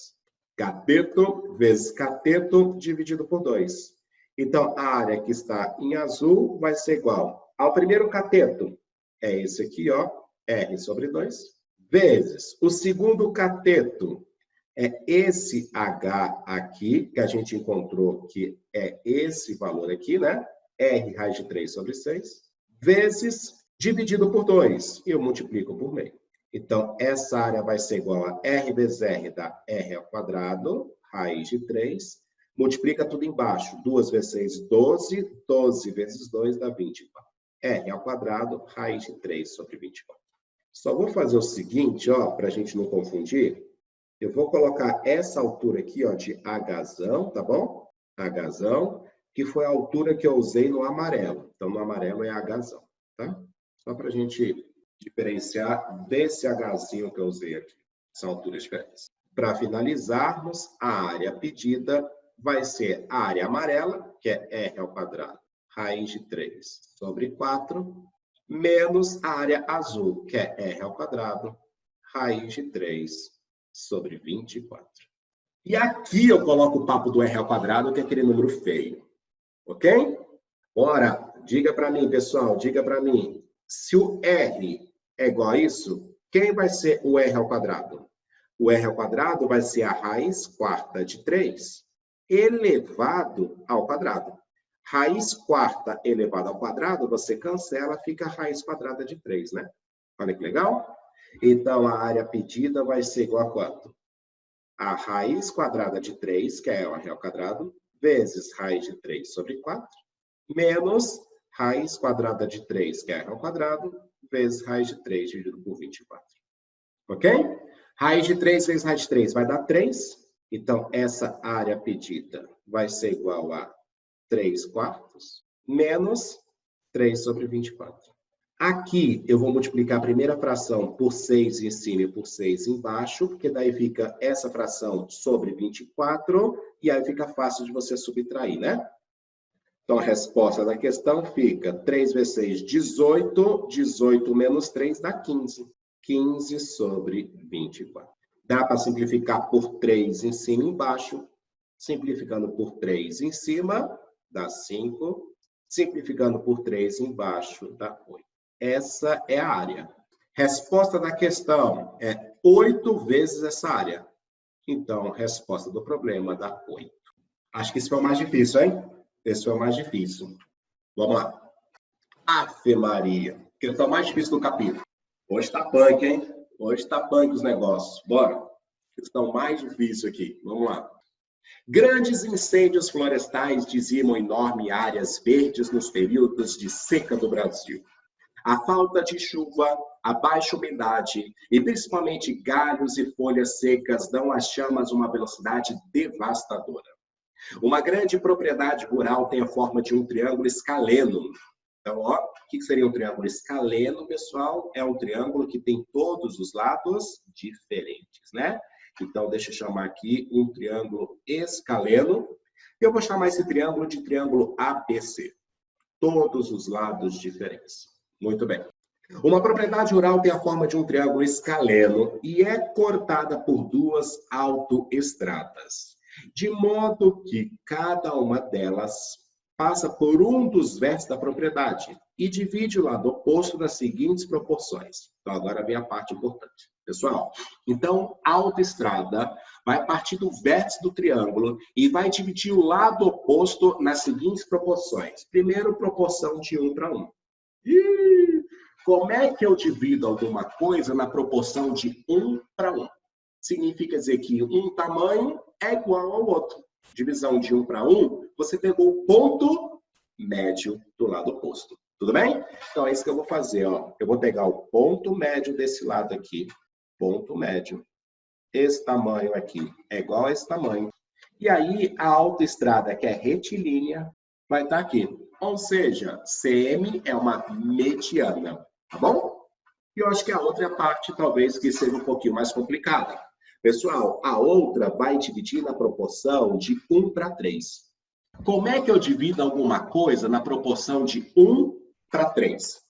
Cateto vezes cateto dividido por 2. Então, a área que está em azul vai ser igual ao primeiro cateto. É esse aqui, ó, R sobre 2. Vezes o segundo cateto. É esse H aqui, que a gente encontrou que é esse valor aqui, né? R raiz de 3 sobre 6, vezes dividido por 2. E eu multiplico por meio. Então, essa área vai ser igual a R vezes R dá R ao quadrado, raiz de 3. Multiplica tudo embaixo. 2 vezes 6, 12. 12 vezes 2 dá 24. R ao quadrado, raiz de 3 sobre 24. Só vou fazer o seguinte, ó, para a gente não confundir. Eu vou colocar essa altura aqui, ó, de Hzão, tá bom? Hzão, que foi a altura que eu usei no amarelo. Então, no amarelo é Hzão, tá? Só para a gente diferenciar desse Hzinho que eu usei aqui. São alturas diferentes. Para finalizarmos, a área pedida vai ser a área amarela, que é R ao quadrado, raiz de 3 sobre 4, menos a área azul, que é R ao quadrado, raiz de 3 sobre 24. E aqui eu coloco o papo do R ao quadrado, que é aquele número feio. Ok? Ora, diga para mim, pessoal, diga para mim. Se o R é igual a isso, quem vai ser o R ao quadrado? O R ao quadrado vai ser a raiz quarta de 3 elevado ao quadrado. Raiz quarta elevado ao quadrado, você cancela, fica a raiz quadrada de 3, né? Olha que legal. Então, a área pedida vai ser igual a quanto? A raiz quadrada de 3, que é o R ao quadrado, vezes raiz de 3 sobre 4, menos raiz quadrada de 3, que é R ao quadrado, vezes raiz de 3 dividido por 24. Ok? Raiz de 3 vezes raiz de 3 vai dar 3. Então, essa área pedida vai ser igual a 3 quartos, menos 3 sobre 24. Aqui, eu vou multiplicar a primeira fração por 6 em cima e por 6 embaixo, porque daí fica essa fração sobre 24, e aí fica fácil de você subtrair, né? Então, a resposta da questão fica 3 vezes 6, 18. 18 menos 3 dá 15. 15 sobre 24. Dá para simplificar por 3 em cima e embaixo. Simplificando por 3 em cima, dá 5. Simplificando por 3 embaixo, dá 8. Essa é a área. Resposta da questão é 8 vezes essa área. Então, resposta do problema dá 8. Acho que esse foi o mais difícil, hein? Esse foi o mais difícil. Vamos lá. Ave Maria. Questão mais difícil do capítulo. Hoje tá punk, hein? Hoje tá punk os negócios. Bora. Questão mais difícil aqui. Vamos lá. Grandes incêndios florestais dizimam enormes áreas verdes nos períodos de seca do Brasil. A falta de chuva, a baixa umidade e principalmente galhos e folhas secas dão às chamas uma velocidade devastadora. Uma grande propriedade rural tem a forma de um triângulo escaleno. Então, ó, o que seria um triângulo escaleno, pessoal? É um triângulo que tem todos os lados diferentes, né? Então, deixa eu chamar aqui um triângulo escaleno. Eu vou chamar esse triângulo de triângulo ABC. Todos os lados diferentes. Muito bem. Uma propriedade rural tem a forma de um triângulo escaleno e é cortada por 2 autoestradas, de modo que cada uma delas passa por um dos vértices da propriedade e divide o lado oposto nas seguintes proporções. Então, agora vem a parte importante. Pessoal, então, a autoestrada vai partir do vértice do triângulo e vai dividir o lado oposto nas seguintes proporções. Primeiro, proporção de 1 para 1. Como é que eu divido alguma coisa na proporção de 1 para 1? Significa dizer que um tamanho é igual ao outro. Divisão de 1 para 1, você pegou o ponto médio do lado oposto. Tudo bem? Então, é isso que eu vou fazer. Ó. Eu vou pegar o ponto médio desse lado aqui. Ponto médio. Esse tamanho aqui é igual a esse tamanho. E aí, a autoestrada, que é retilínea, vai estar aqui. Ou seja, CM é uma mediana. Tá bom? E eu acho que a outra parte, talvez, que seja um pouquinho mais complicada. Pessoal, a outra vai dividir na proporção de 1 para 3. Como é que eu divido alguma coisa na proporção de 1 para 3?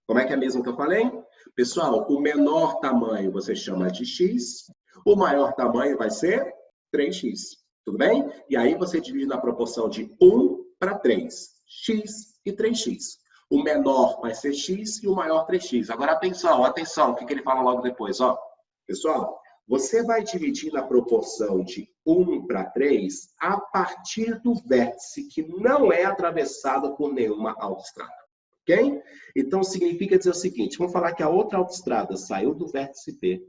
Como é que é mesmo que eu falei? Pessoal, o menor tamanho você chama de x, o maior tamanho vai ser 3x. Tudo bem? E aí você divide na proporção de 1 para 3. X e 3x. O menor vai ser x e o maior 3x. Agora, atenção, atenção, o que ele fala logo depois? Ó, pessoal, você vai dividir na proporção de 1 para 3 a partir do vértice que não é atravessado por nenhuma autoestrada. Ok? Então, significa dizer o seguinte, vamos falar que a outra autoestrada saiu do vértice P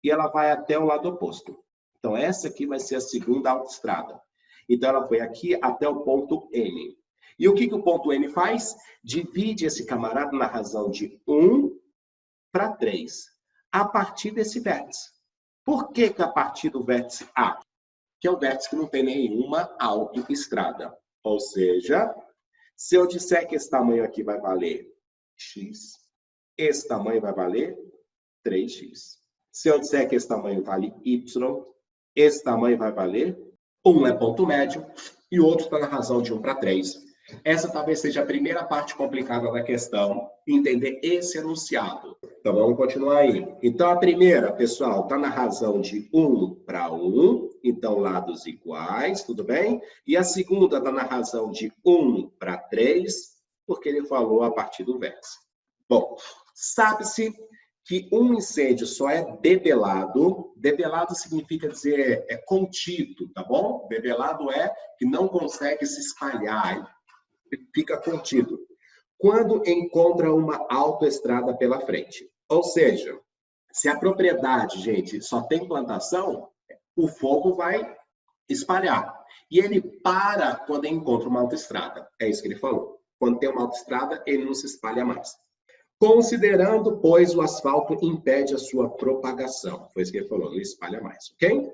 e ela vai até o lado oposto. Então, essa aqui vai ser a segunda autoestrada. Então, ela foi aqui até o ponto N. E o que o ponto N faz? Divide esse camarada na razão de 1 para 3, a partir desse vértice. Por que a partir do vértice A? Que é o vértice que não tem nenhuma autoestrada. Ou seja, se eu disser que esse tamanho aqui vai valer x, esse tamanho vai valer 3x. Se eu disser que esse tamanho vale y, esse tamanho vai valer 1 é ponto médio e o outro está na razão de 1 para 3. Essa talvez seja a primeira parte complicada da questão, entender esse enunciado. Então, vamos continuar aí. Então, a primeira, pessoal, está na razão de 1 para 1, então lados iguais, tudo bem? E a segunda está na razão de 1 para 3, porque ele falou a partir do vértice. Bom, sabe-se que um incêndio só é debelado. Debelado significa dizer contido, tá bom? Debelado é que não consegue se espalhar, fica contido. Quando encontra uma autoestrada pela frente. Ou seja, se a propriedade, gente, só tem plantação, o fogo vai espalhar. E ele para quando encontra uma autoestrada. É isso que ele falou. Quando tem uma autoestrada, ele não se espalha mais. Considerando, pois, o asfalto impede a sua propagação. Foi isso que ele falou, não espalha mais, ok?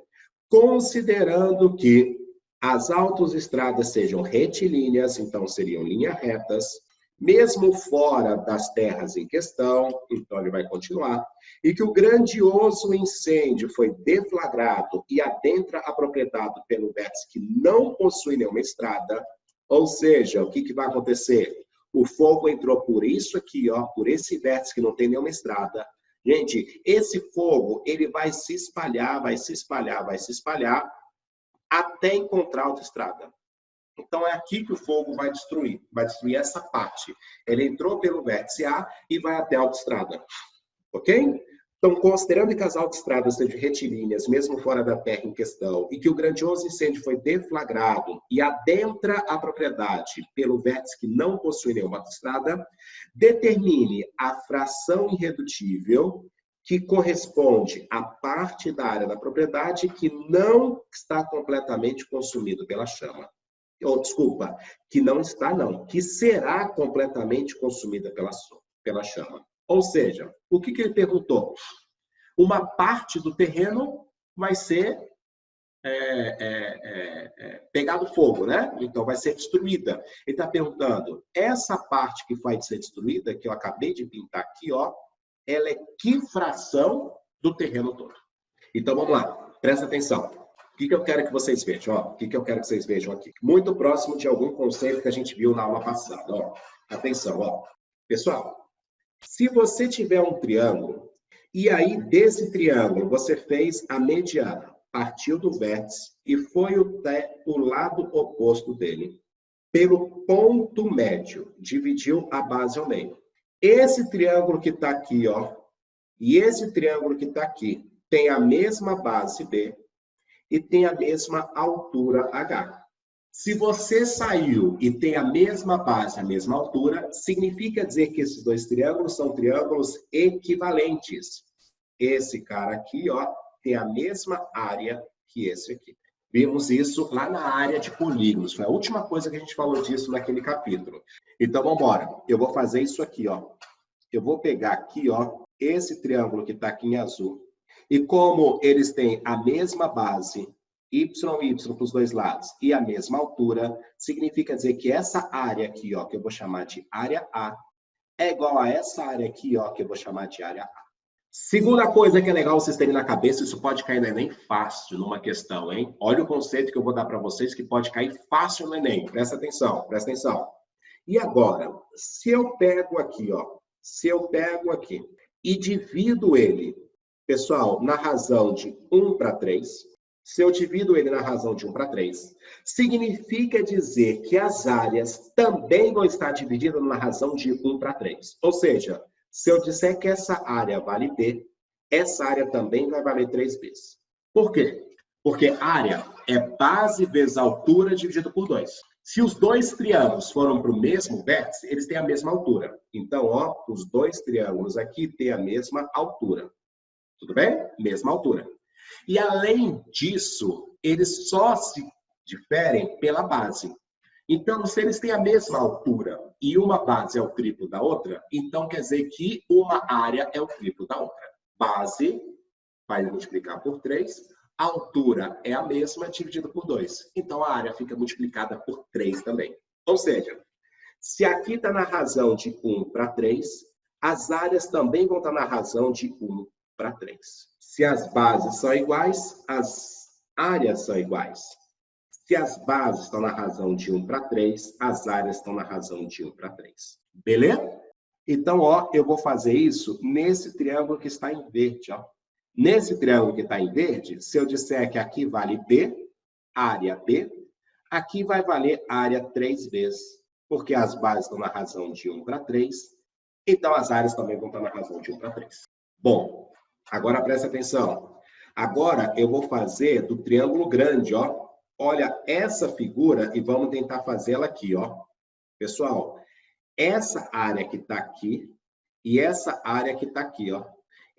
Considerando que as autoestradas sejam retilíneas, então seriam linhas retas, mesmo fora das terras em questão, então ele vai continuar, e que o grandioso incêndio foi deflagrado e adentra a propriedade pelo vértice que não possui nenhuma estrada, Ou seja, o que, que vai acontecer? O fogo entrou por isso aqui, ó, por esse vértice que não tem nenhuma estrada. Gente, esse fogo, ele vai se espalhar, vai se espalhar, vai se espalhar, até encontrar outra estrada. Então, é aqui que o fogo vai destruir essa parte. Ele entrou pelo vértice A e vai até a autoestrada. Ok? Então, considerando que as autoestradas sejam retilíneas, mesmo fora da terra em questão, e que o grandioso incêndio foi deflagrado e adentra a propriedade pelo vértice que não possui nenhuma autoestrada, determine a fração irredutível que corresponde à parte da área da propriedade que não está completamente consumido pela chama. Ou, desculpa, que não está, não, que será completamente consumida pela chama. Ou seja, o que ele perguntou? Uma parte do terreno vai ser pegado fogo, né? Então, vai ser destruída. Ele está perguntando, essa parte que vai ser destruída, que eu acabei de pintar aqui, ó, ela é que fração do terreno todo? Então, vamos lá, presta atenção. O que eu quero que vocês vejam? Ó, o que eu quero que vocês vejam aqui? Muito próximo de algum conceito que a gente viu na aula passada. Ó. Atenção, ó. Pessoal, se você tiver um triângulo, e aí desse triângulo você fez a mediana, partiu do vértice e foi o lado oposto dele, pelo ponto médio, dividiu a base ao meio. Esse triângulo que está aqui, ó, e esse triângulo que está aqui, tem a mesma base B, e tem a mesma altura H. Se você saiu e tem a mesma base, a mesma altura, significa dizer que esses dois triângulos são triângulos equivalentes. Esse cara aqui, ó, tem a mesma área que esse aqui. Vimos isso lá na área de polígonos. Foi a última coisa que a gente falou disso naquele capítulo. Então, vamos embora. Eu vou fazer isso aqui, ó. Eu vou pegar aqui, ó, esse triângulo que está aqui em azul. E como eles têm a mesma base, y para os dois lados, e a mesma altura, significa dizer que essa área aqui, ó, que eu vou chamar de área A, é igual a essa área aqui, ó, que eu vou chamar de área A. Segunda coisa que é legal vocês terem na cabeça, isso pode cair no Enem fácil numa questão, hein? Olha o conceito que eu vou dar para vocês que pode cair fácil no Enem. Presta atenção, presta atenção. E agora, se eu pego aqui, ó, se eu pego aqui e divido ele, pessoal, na razão de 1/3, se eu divido ele na razão de 1/3, significa dizer que as áreas também vão estar divididas na razão de 1/3. Ou seja, se eu disser que essa área vale B, essa área também vai valer 3 vezes. Por quê? Porque área é base vezes altura dividido por 2. Se os dois triângulos foram para o mesmo vértice, eles têm a mesma altura. Então, ó, os dois triângulos aqui têm a mesma altura. Tudo bem? Mesma altura. E, além disso, eles só se diferem pela base. Então, se eles têm a mesma altura e uma base é o triplo da outra, então quer dizer que uma área é o triplo da outra. Base vai multiplicar por 3, a altura é a mesma dividida por 2. Então, a área fica multiplicada por 3 também. Ou seja, se aqui está na razão de 1/3, as áreas também vão estar na razão de 1/3. Se as bases são iguais, as áreas são iguais. Se as bases estão na razão de 1/3, as áreas estão na razão de 1/3. Beleza? Então, ó, eu vou fazer isso nesse triângulo que está em verde, ó. Nesse triângulo que está em verde, se eu disser que aqui vale B, área B, aqui vai valer área 3 vezes, porque as bases estão na razão de 1/3, então as áreas também vão estar na razão de 1/3. Bom, agora presta atenção. Agora eu vou fazer do triângulo grande, ó. Olha essa figura e vamos tentar fazê-la aqui, ó. Pessoal, essa área que está aqui e essa área que está aqui, ó.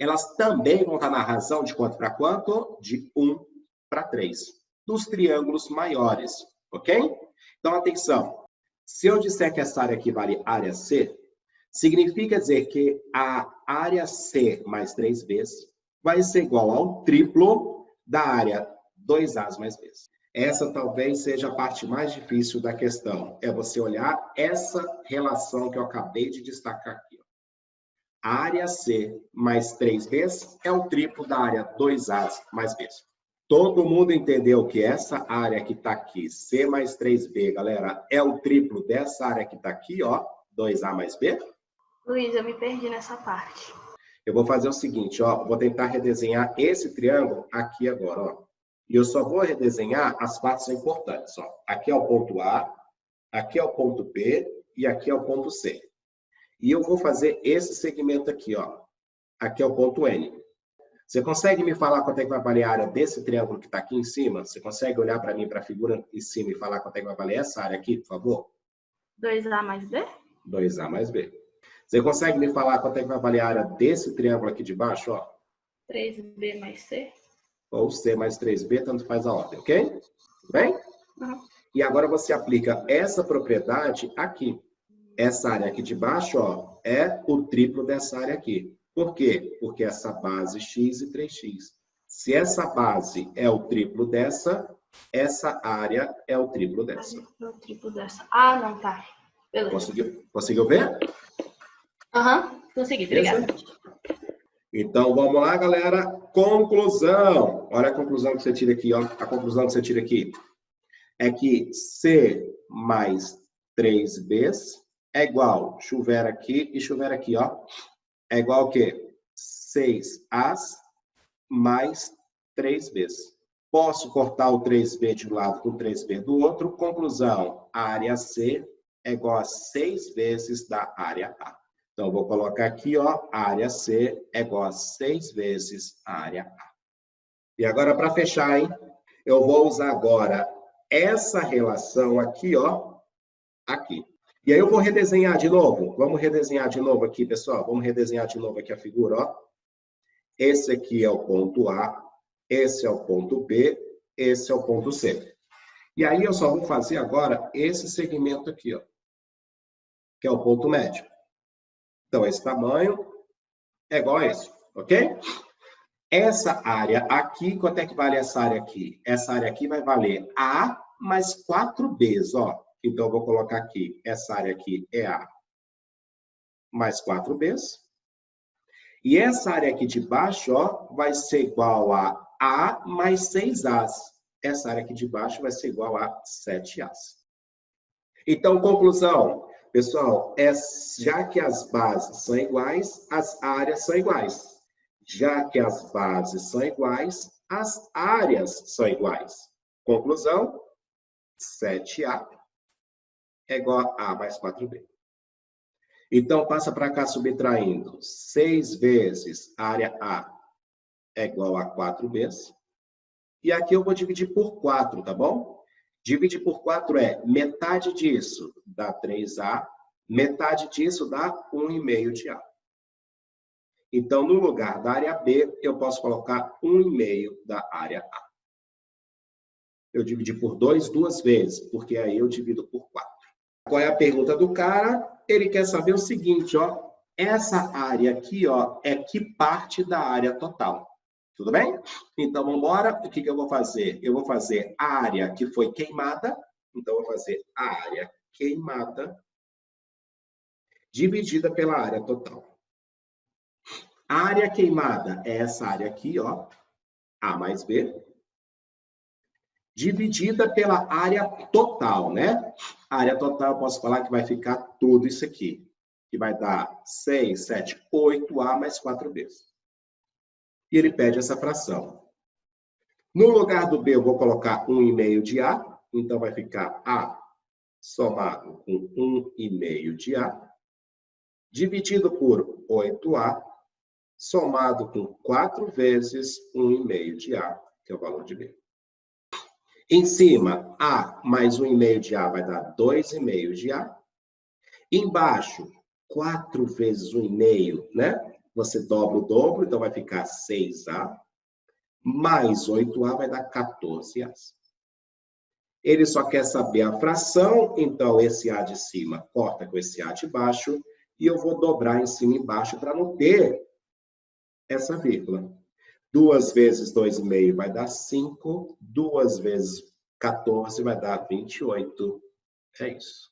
Elas também vão estar na razão de quanto para quanto? De 1/3. Dos triângulos maiores, ok? Então, atenção. Se eu disser que essa área aqui vale área C, significa dizer que a área C mais 3 vezes vai ser igual ao triplo da área 2A mais B. Essa talvez seja a parte mais difícil da questão. É você olhar essa relação que eu acabei de destacar aqui. A área C mais 3 vezes é o triplo da área 2A mais B. Todo mundo entendeu que essa área que está aqui, C mais 3B, galera, é o triplo dessa área que está aqui, ó, 2A mais B? Luiz, eu me perdi nessa parte. Eu vou fazer o seguinte, ó, vou tentar redesenhar esse triângulo aqui agora, ó. E eu só vou redesenhar as partes importantes, ó. Aqui é o ponto A, aqui é o ponto B e aqui é o ponto C. E eu vou fazer esse segmento aqui, ó. Aqui é o ponto N. Você consegue me falar quanto é que vai valer a área desse triângulo que está aqui em cima? Você consegue olhar para mim, para a figura em cima e falar quanto é que vai valer essa área aqui, por favor? 2A mais B? 2A mais B. Você consegue me falar quanto é que vai valer a área desse triângulo aqui de baixo, ó? 3B mais C? Ou C mais 3B, tanto faz a ordem, ok? Tudo bem? Uhum. E agora você aplica essa propriedade aqui. Essa área aqui de baixo, ó, é o triplo dessa área aqui. Por quê? Porque essa base x e 3x. Se essa base é o triplo dessa, essa área é o triplo dessa. É o triplo dessa. Ah, não, tá. Beleza. Conseguiu ver? Aham, consegui, obrigada. Então, vamos lá, galera. Conclusão. Olha a conclusão que você tira aqui, ó. A conclusão que você tira aqui é que C mais 3B é igual, chover aqui e chover aqui, ó. É igual ao quê? 6As mais 3B. Posso cortar o 3B de um lado com 3B do outro. Conclusão, a área C é igual a 6 vezes da área A. Então, eu vou colocar aqui, ó, a área C é igual a 6 vezes a área A. E agora, para fechar, hein? Eu vou usar agora essa relação aqui, ó, aqui. E aí eu vou redesenhar de novo. Vamos redesenhar de novo aqui, pessoal. Vamos redesenhar de novo aqui a figura, ó. Esse aqui é o ponto A, esse é o ponto B, esse é o ponto C. E aí eu só vou fazer agora esse segmento aqui, ó, que é o ponto médio. Então, esse tamanho é igual a esse, ok? Essa área aqui, quanto é que vale essa área aqui? Essa área aqui vai valer A mais 4Bs, ó. Então, eu vou colocar aqui, essa área aqui é A mais 4Bs. E essa área aqui de baixo, ó, vai ser igual a A mais 6As. Essa área aqui de baixo vai ser igual a 7As. Então, conclusão. Pessoal, já que as bases são iguais, as áreas são iguais. Já que as bases são iguais, as áreas são iguais. Conclusão, 7A é igual a A mais 4B. Então, passa para cá subtraindo. 6 vezes área A é igual a 4B. E aqui eu vou dividir por 4, tá bom? Dividir por 4 é metade disso dá 3A, metade disso dá 1,5 de A. Então, no lugar da área B, eu posso colocar 1,5 da área A. Eu dividi por 2 duas vezes, porque aí eu divido por 4. Qual é a pergunta do cara? Ele quer saber o seguinte, ó. Essa área aqui, ó, é que parte da área total. Tudo bem? Então, vamos embora. O que eu vou fazer? Eu vou fazer a área que foi queimada. Então, eu vou fazer a área queimada dividida pela área total. A área queimada é essa área aqui, ó. A mais B. Dividida pela área total, né? A área total, eu posso falar que vai ficar tudo isso aqui. Que vai dar 6, 7, 8A mais 4B. E ele pede essa fração. No lugar do B, eu vou colocar 1,5 de A. Então, vai ficar A somado com 1,5 de A, dividido por 8A, somado com 4 vezes 1,5 de A, que é o valor de B. Em cima, A mais 1,5 de A vai dar 2,5 de A. Embaixo, 4 vezes 1,5, né? Você dobra o dobro, então vai ficar 6A. Mais 8A vai dar 14A. Ele só quer saber a fração, então esse A de cima corta com esse A de baixo, e eu vou dobrar em cima e embaixo para não ter essa vírgula. 2 vezes 2,5 vai dar 5, 2 vezes 14 vai dar 28. É isso.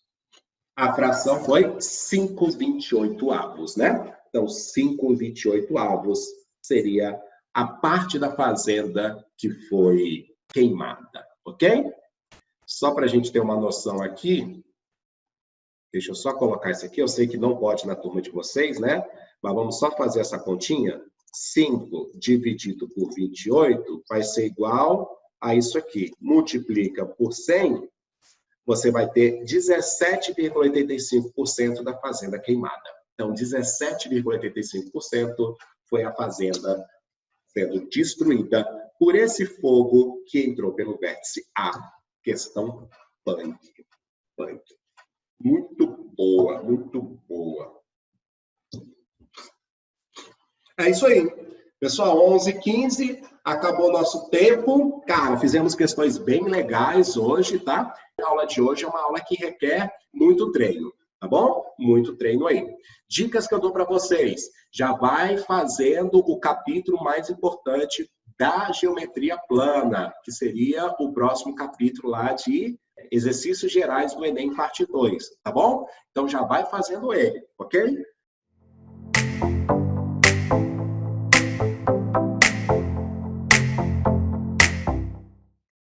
A fração foi 5/28avos, né? Então, 5/28avos seria a parte da fazenda que foi queimada, ok? Só para a gente ter uma noção aqui, deixa eu só colocar isso aqui, eu sei que não pode na turma de vocês, né? Mas vamos só fazer essa continha. 5 dividido por 28 vai ser igual a isso aqui. Multiplica por 100, você vai ter 17,85% da fazenda queimada. Então, 17,85% foi a fazenda sendo destruída por esse fogo que entrou pelo vértice A. Questão punk. Muito boa, muito boa. É isso aí. Pessoal, 11h15, acabou o nosso tempo. Cara, fizemos questões bem legais hoje, tá? A aula de hoje é uma aula que requer muito treino, tá bom? Muito treino aí. Dicas que eu dou para vocês. Já vai fazendo o capítulo mais importante da geometria plana, que seria o próximo capítulo lá de exercícios gerais do Enem, parte 2, tá bom? Então já vai fazendo ele, ok?